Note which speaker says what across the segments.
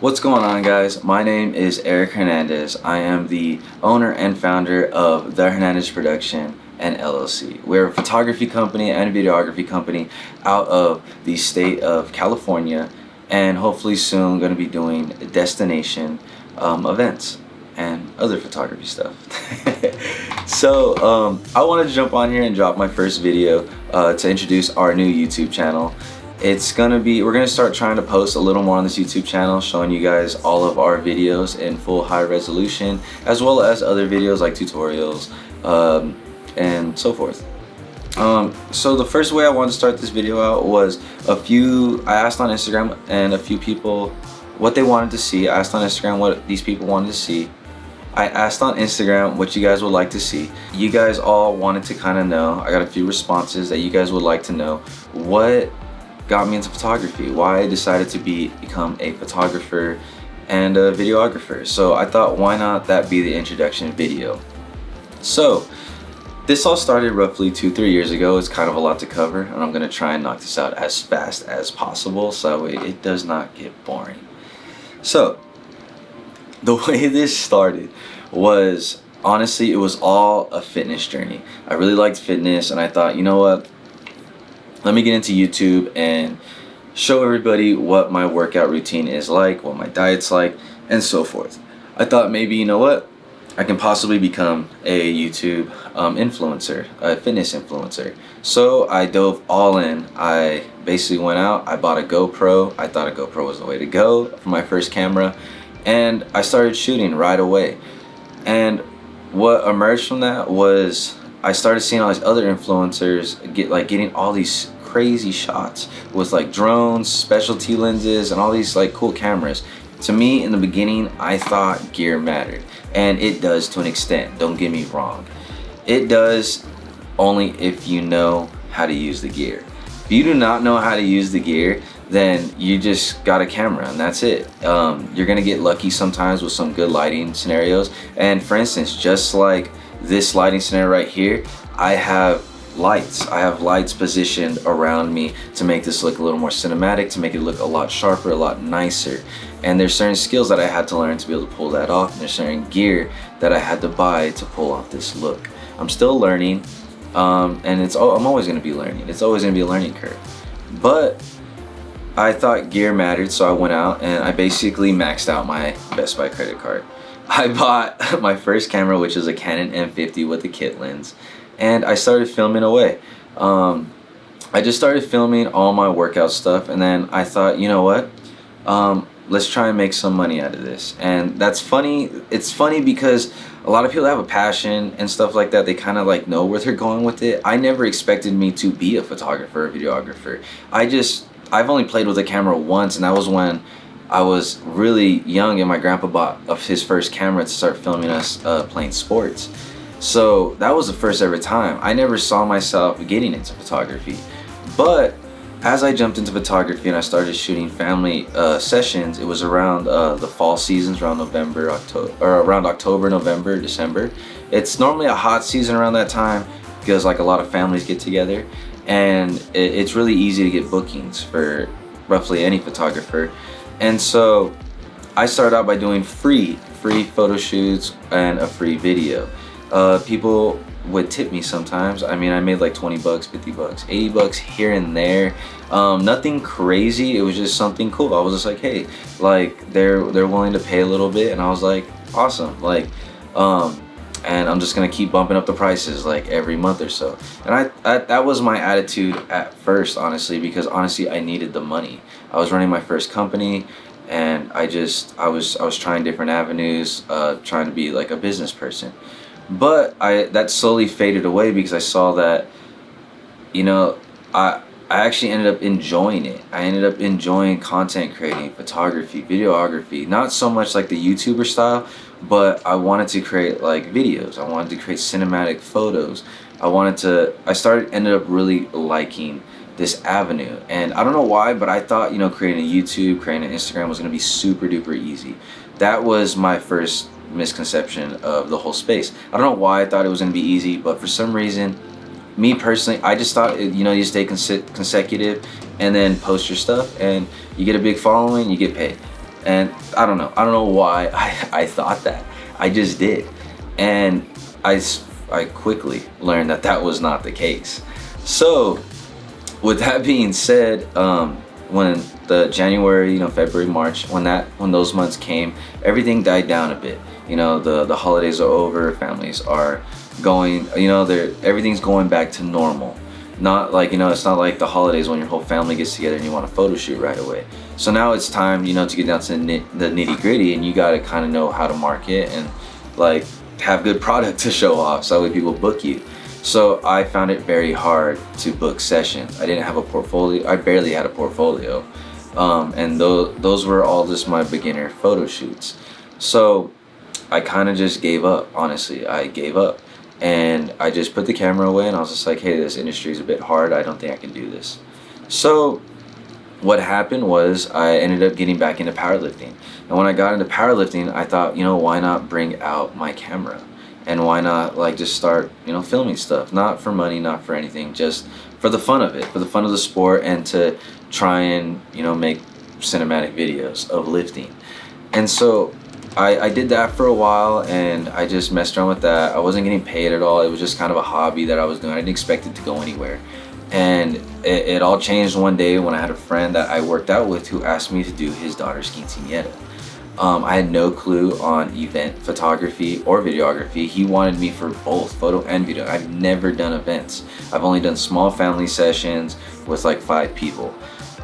Speaker 1: What's going on, guys? My name is Eric Hernandez. I am the owner and founder of The Hernandez Production and LLC. We're a photography company and a videography company out of the state of California, and hopefully soon going to be doing destination events and other photography stuff. So I wanted to jump on here and drop my first video to introduce our new YouTube channel. We're gonna start trying to post a little more on this YouTube channel, showing you guys all of our videos in full high resolution, as well as other videos like tutorials and so forth. So the first way I wanted to start this video out was I asked on Instagram and a few people what they wanted to see. I asked on Instagram what these people wanted to see. I asked on Instagram what you guys would like to see. You guys all wanted to kind of know. I got a few responses that you guys would like to know what got me into photography, why I decided to become a photographer and a videographer. So I thought, why not that be the introduction video? So this all started roughly 2-3 years ago. It's kind of a lot to cover, and I'm gonna try and knock this out as fast as possible so it does not get boring. So the way this started was, honestly, it was all a fitness journey. I really liked fitness, and I thought, you know what, let me get into YouTube and show everybody what my workout routine is like, what my diet's like, and so forth. I thought maybe, you know what, I can possibly become a YouTube influencer, a fitness influencer. So I dove all in. I basically went out, I bought a GoPro. I thought a GoPro was the way to go for my first camera, and I started shooting right away. And what emerged from that was I started seeing all these other influencers getting all these crazy shots with like drones, specialty lenses, and all these like cool cameras. To me, in the beginning, I thought gear mattered, and it does to an extent. Don't get me wrong. It does only if you know how to use the gear. If you do not know how to use the gear, then you just got a camera and that's it. You're gonna get lucky sometimes with some good lighting scenarios. And for instance, just like this lighting scenario right here, I have lights positioned around me to make this look a little more cinematic, to make it look a lot sharper, a lot nicer. And there's certain skills that I had to learn to be able to pull that off, and there's certain gear that I had to buy to pull off this look. I'm still learning, and I'm always going to be learning. It's always going to be a learning curve. But I thought gear mattered, so I went out and I basically maxed out my Best Buy credit card. I bought my first camera, which is a Canon M50 with a kit lens, and I started filming away. I just started filming all my workout stuff, and then I thought, you know what, let's try and make some money out of this. And that's funny. It's funny because a lot of people have a passion and stuff like that. They kind of like know where they're going with it. I never expected me to be a photographer or videographer. I've only played with a camera once, and that was when I was really young and my grandpa bought his first camera to start filming us playing sports. So that was the first ever time. I never saw myself getting into photography. But as I jumped into photography and I started shooting family sessions, it was around the fall seasons, around October, November, December. It's normally a hot season around that time because like a lot of families get together, and it's really easy to get bookings for roughly any photographer. And so I started out by doing free photo shoots and a free video. People would tip me sometimes. I mean, I made like 20 bucks, 50 bucks, 80 bucks here and there. Nothing crazy. It was just something cool. I was just like, hey, like they're willing to pay a little bit, and I was like, awesome. Like, and I'm just gonna keep bumping up the prices like every month or so. And that was my attitude at first, honestly, because honestly I needed the money. I was running my first company, and I was trying different avenues, trying to be like a business person. But that slowly faded away because I saw that, you know, I actually ended up enjoying it. I ended up enjoying content creating, photography, videography, not so much like the YouTuber style, but I wanted to create like videos. I wanted to create cinematic photos. Ended up really liking this avenue. And I don't know why, but I thought, you know, creating a YouTube, creating an Instagram was going to be super duper easy. That was my first misconception of the whole space. I don't know why I thought it was going to be easy, but for some reason, me personally, I just thought, you know, you stay consecutive and then post your stuff and you get a big following, you get paid. And I don't know why I thought that. I just did. And I quickly learned that that was not the case. So with that being said, when the January, February, March, when those months came, everything died down a bit. The holidays are over, families are going, everything's going back to normal. Not like, it's not like the holidays when your whole family gets together and you want a photo shoot right away. So now it's time, to get down to the nitty gritty, and you got to kind of know how to market and like have good product to show off so that way people book you. So I found it very hard to book sessions. I didn't have a portfolio. I barely had a portfolio. And those were all just my beginner photo shoots. So I kind of just gave up, honestly. I gave up. And I just put the camera away and I was just like, hey, this industry is a bit hard. I don't think I can do this. So what happened was I ended up getting back into powerlifting. And when I got into powerlifting, I thought, why not bring out my camera? And why not like just start, filming stuff? Not for money, not for anything, just for the fun of it, for the fun of the sport, and to try and, make cinematic videos of lifting. And so I did that for a while, and I just messed around with that. I wasn't getting paid at all. It was just kind of a hobby that I was doing. I didn't expect it to go anywhere. And it all changed one day when I had a friend that I worked out with who asked me to do his daughter's quinceañera. I had no clue on event photography or videography. He wanted me for both photo and video. I've never done events. I've only done small family sessions with like 5 people.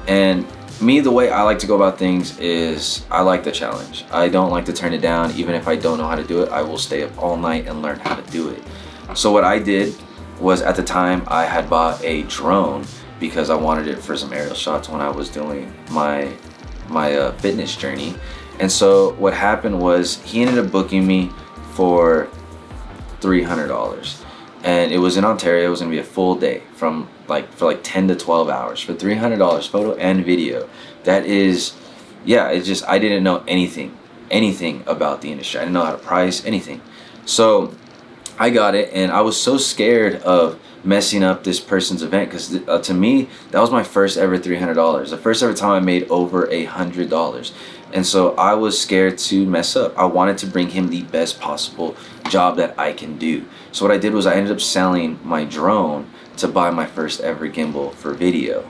Speaker 1: And me, the way I like to go about things is I like the challenge. I don't like to turn it down. Even if I don't know how to do it, I will stay up all night and learn how to do it. So what I did was, at the time, I had bought a drone because I wanted it for some aerial shots when I was doing my fitness journey. And so what happened was he ended up booking me for $300. And it was in Ontario. It was gonna be a full day for like 10 to 12 hours for $300, photo and video. That is, yeah, it's just, I didn't know anything about the industry. I didn't know how to price anything. So I got it, and I was so scared of messing up this person's event because to me, that was my first ever $300. The first ever time I made over $100. And so I was scared to mess up. I wanted to bring him the best possible job that I can do. So what I did was I ended up selling my drone to buy my first ever gimbal for video.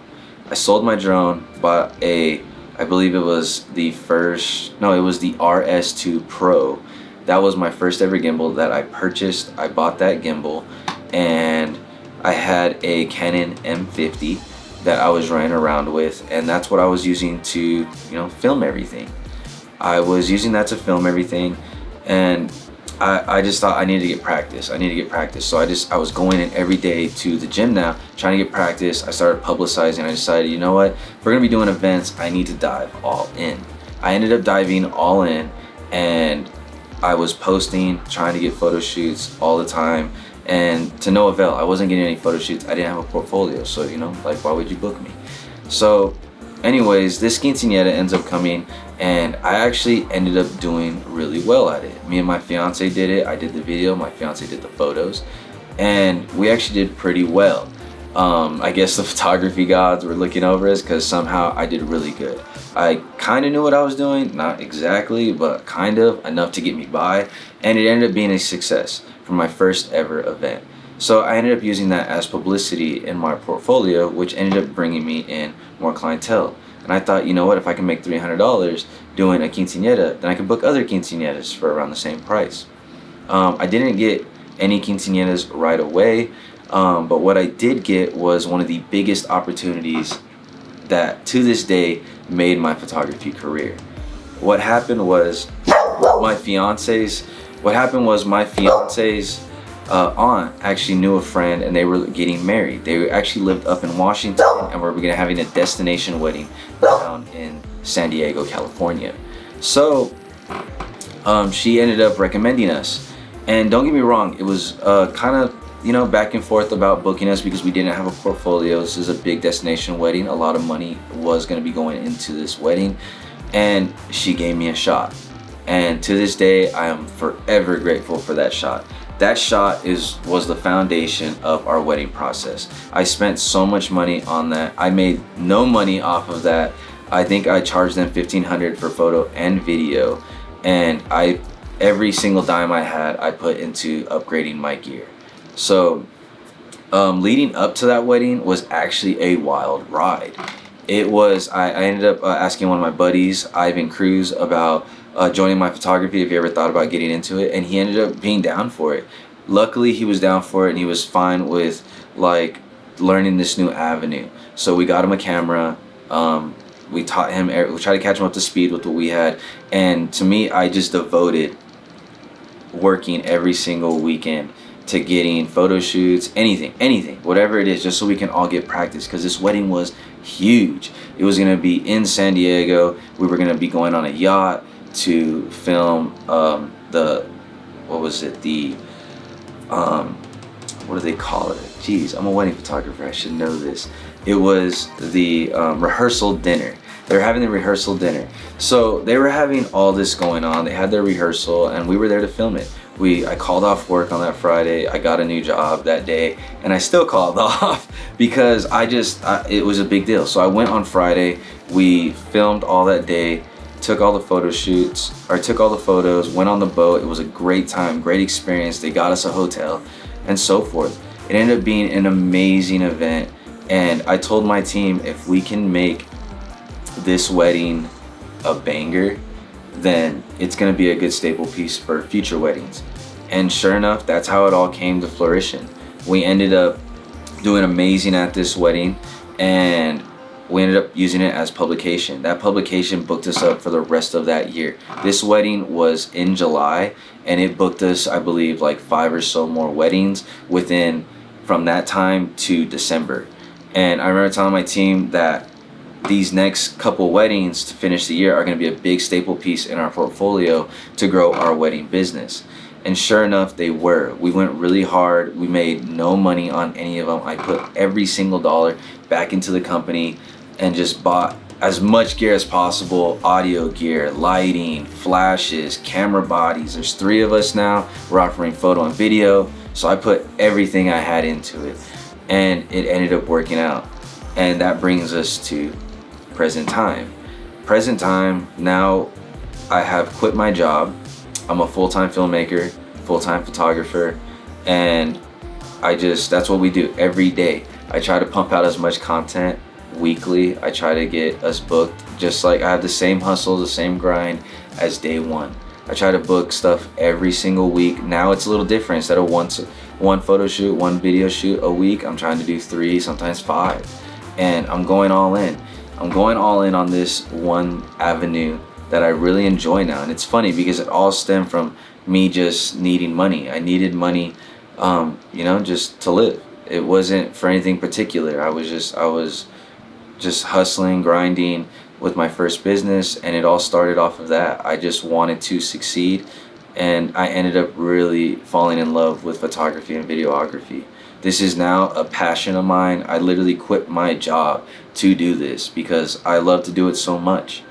Speaker 1: I sold my drone, bought I believe it was the RS2 Pro. That was my first ever gimbal that I purchased. I bought that gimbal, and I had a Canon M50 that I was running around with, and that's what I was using to, film everything. I was using that to film everything, and I just thought I needed to get practice. So I was going in every day to the gym now, trying to get practice. I started publicizing. I decided, you know what? If we're gonna be doing events, I need to dive all in. I ended up diving all in, and I was posting, trying to get photo shoots all the time, and to no avail. I wasn't getting any photo shoots. I didn't have a portfolio, so why would you book me? So anyways, this quinceañera ends up coming, and I actually ended up doing really well at it. Me and my fiance did it. I did the video, my fiance did the photos, and we actually did pretty well. I guess the photography gods were looking over us because somehow I did really good. I kind of knew what I was doing, not exactly, but kind of enough to get me by, and it ended up being a success for my first ever event. So I ended up using that as publicity in my portfolio, which ended up bringing me in more clientele. And I thought, you know what, if I can make $300 doing a quinceañera, then I could book other quinceañeras for around the same price. I didn't get any quinceañeras right away, but what I did get was one of the biggest opportunities that to this day made my photography career. What happened was my fiance's aunt actually knew a friend, and they were getting married. They actually lived up in Washington, and we were having a destination wedding down in San Diego, California. So she ended up recommending us. And don't get me wrong, it was kind of back and forth about booking us because we didn't have a portfolio. This is a big destination wedding. A lot of money was going to be going into this wedding, and she gave me a shot. And to this day, I am forever grateful for that shot. That shot was the foundation of our wedding process. I spent so much money on that. I made no money off of that. I think I charged them $1,500 for photo and video, and every single dime I had I put into upgrading my gear. So leading up to that wedding was actually a wild ride. It was, I ended up asking one of my buddies, Ivan Cruz, about joining my photography, if he ever thought about getting into it, and he ended up being down for it. Luckily, he was down for it, and he was fine with like learning this new avenue. So we got him a camera. We taught him, we tried to catch him up to speed with what we had, and to me, I just devoted working every single weekend to getting photo shoots, anything, whatever it is, just so we can all get practice, because this wedding was huge. It was going to be in San Diego. We were going to be going on a yacht to film what do they call it? Jeez, I'm a wedding photographer, I should know this. It was the rehearsal dinner. They were having the rehearsal dinner. So they were having all this going on. They had their rehearsal, and we were there to film it. I called off work on that Friday. I got a new job that day, and I still called off because it was a big deal. So I went on Friday. We filmed all that day, took all the photos, went on the boat. It was a great time, great experience. They got us a hotel and so forth. It ended up being an amazing event, and I told my team, if we can make this wedding a banger, then it's going to be a good staple piece for future weddings. And sure enough, that's how it all came to fruition. We ended up doing amazing at this wedding, and we ended up using it as publication. That publication booked us up for the rest of that year. This wedding was in July, and it booked us, I believe, like 5 or so more weddings from that time to December. And I remember telling my team that these next couple weddings to finish the year are going to be a big staple piece in our portfolio to grow our wedding business. And sure enough, they were. We went really hard. We made no money on any of them. I put every single dollar back into the company and just bought as much gear as possible: audio gear, lighting, flashes, camera bodies. There's 3 of us now. We're offering photo and video. So I put everything I had into it, and it ended up working out. And that brings us to present time. Now I have quit my job. I'm a full-time filmmaker, full-time photographer, and that's what we do every day. I try to pump out as much content weekly. I try to get us booked, just like I have the same hustle, the same grind as day one. I try to book stuff every single week. Now it's a little different. Instead of one photo shoot, one video shoot a week, I'm trying to do 3, sometimes 5. And I'm going all in. I'm going all in on this one avenue that I really enjoy now. And it's funny because it all stemmed from me just needing money. I needed money, just to live. It wasn't for anything particular. I was just hustling, grinding with my first business, and it all started off of that. I just wanted to succeed, and I ended up really falling in love with photography and videography. This is now a passion of mine. I literally quit my job to do this because I love to do it so much.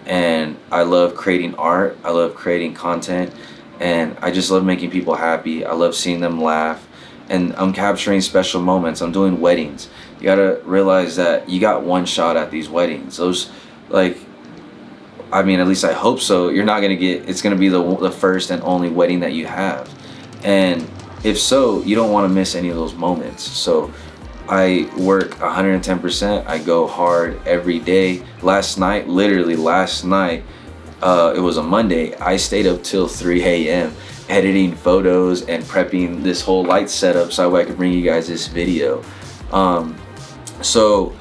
Speaker 1: And I love creating art. I love creating content. And I just love making people happy. I love seeing them laugh. And I'm capturing special moments. I'm doing weddings. You gotta realize that you got one shot at these weddings. At least I hope so. It's gonna be the first and only wedding that you have. And if so, you don't want to miss any of those moments. So I work 110%. I go hard every day. Literally last night, it was a Monday. I stayed up till 3 a.m. editing photos and prepping this whole light setup so I could bring you guys this video. So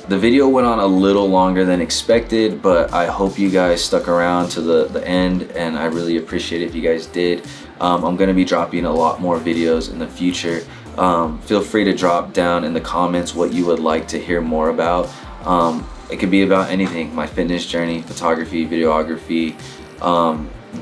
Speaker 1: the video went on a little longer than expected, but I hope you guys stuck around to the end, and I really appreciate it if you guys did. I'm going to be dropping a lot more videos in the future. Feel free to drop down in the comments what you would like to hear more about. It could be about anything: my fitness journey, photography, videography,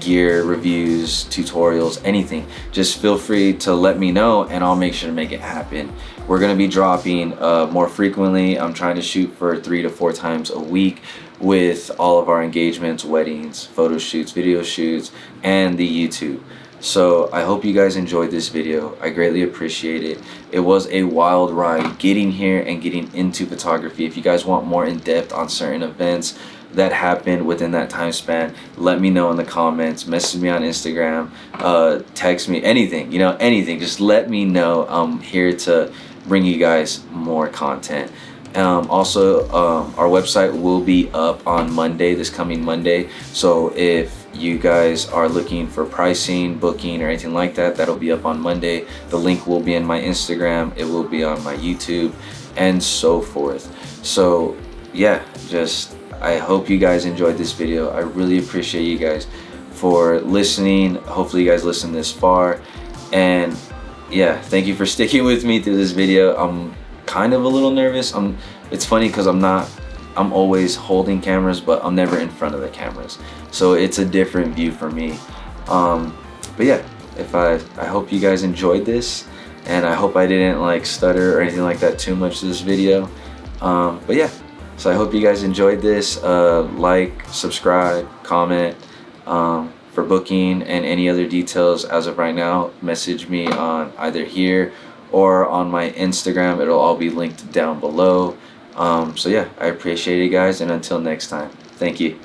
Speaker 1: gear reviews, tutorials, anything. Just feel free to let me know, and I'll make sure to make it happen. We're going to be dropping more frequently. I'm trying to shoot for 3 to 4 times a week with all of our engagements, weddings, photo shoots, video shoots, and the YouTube. So I hope you guys enjoyed this video. I greatly appreciate it. It was a wild ride getting here and getting into photography. If you guys want more in depth on certain events that happened within that time span, let me know in the comments, message me on Instagram, text me, anything, you know, anything. Just let me know. I'm here to bring you guys more content. Also, our website will be up on Monday, this coming Monday. So if you guys are looking for pricing, booking, or anything like that, that'll be up on Monday. The link will be in my Instagram, it will be on my YouTube, and so forth. So yeah, just I hope you guys enjoyed this video. I really appreciate you guys for listening. Hopefully you guys listened this far, and yeah, thank you for sticking with me through this video. I'm kind of a little nervous. It's funny because I'm always holding cameras, but I'm never in front of the cameras, so it's a different view for me. But yeah, I hope you guys enjoyed this, and I hope I didn't like stutter or anything like that too much this video. But yeah, so I hope you guys enjoyed this. Like, subscribe, comment. For booking and any other details as of right now, message me on either here or on my Instagram. It'll all be linked down below. So yeah, I appreciate it, guys, and until next time, thank you.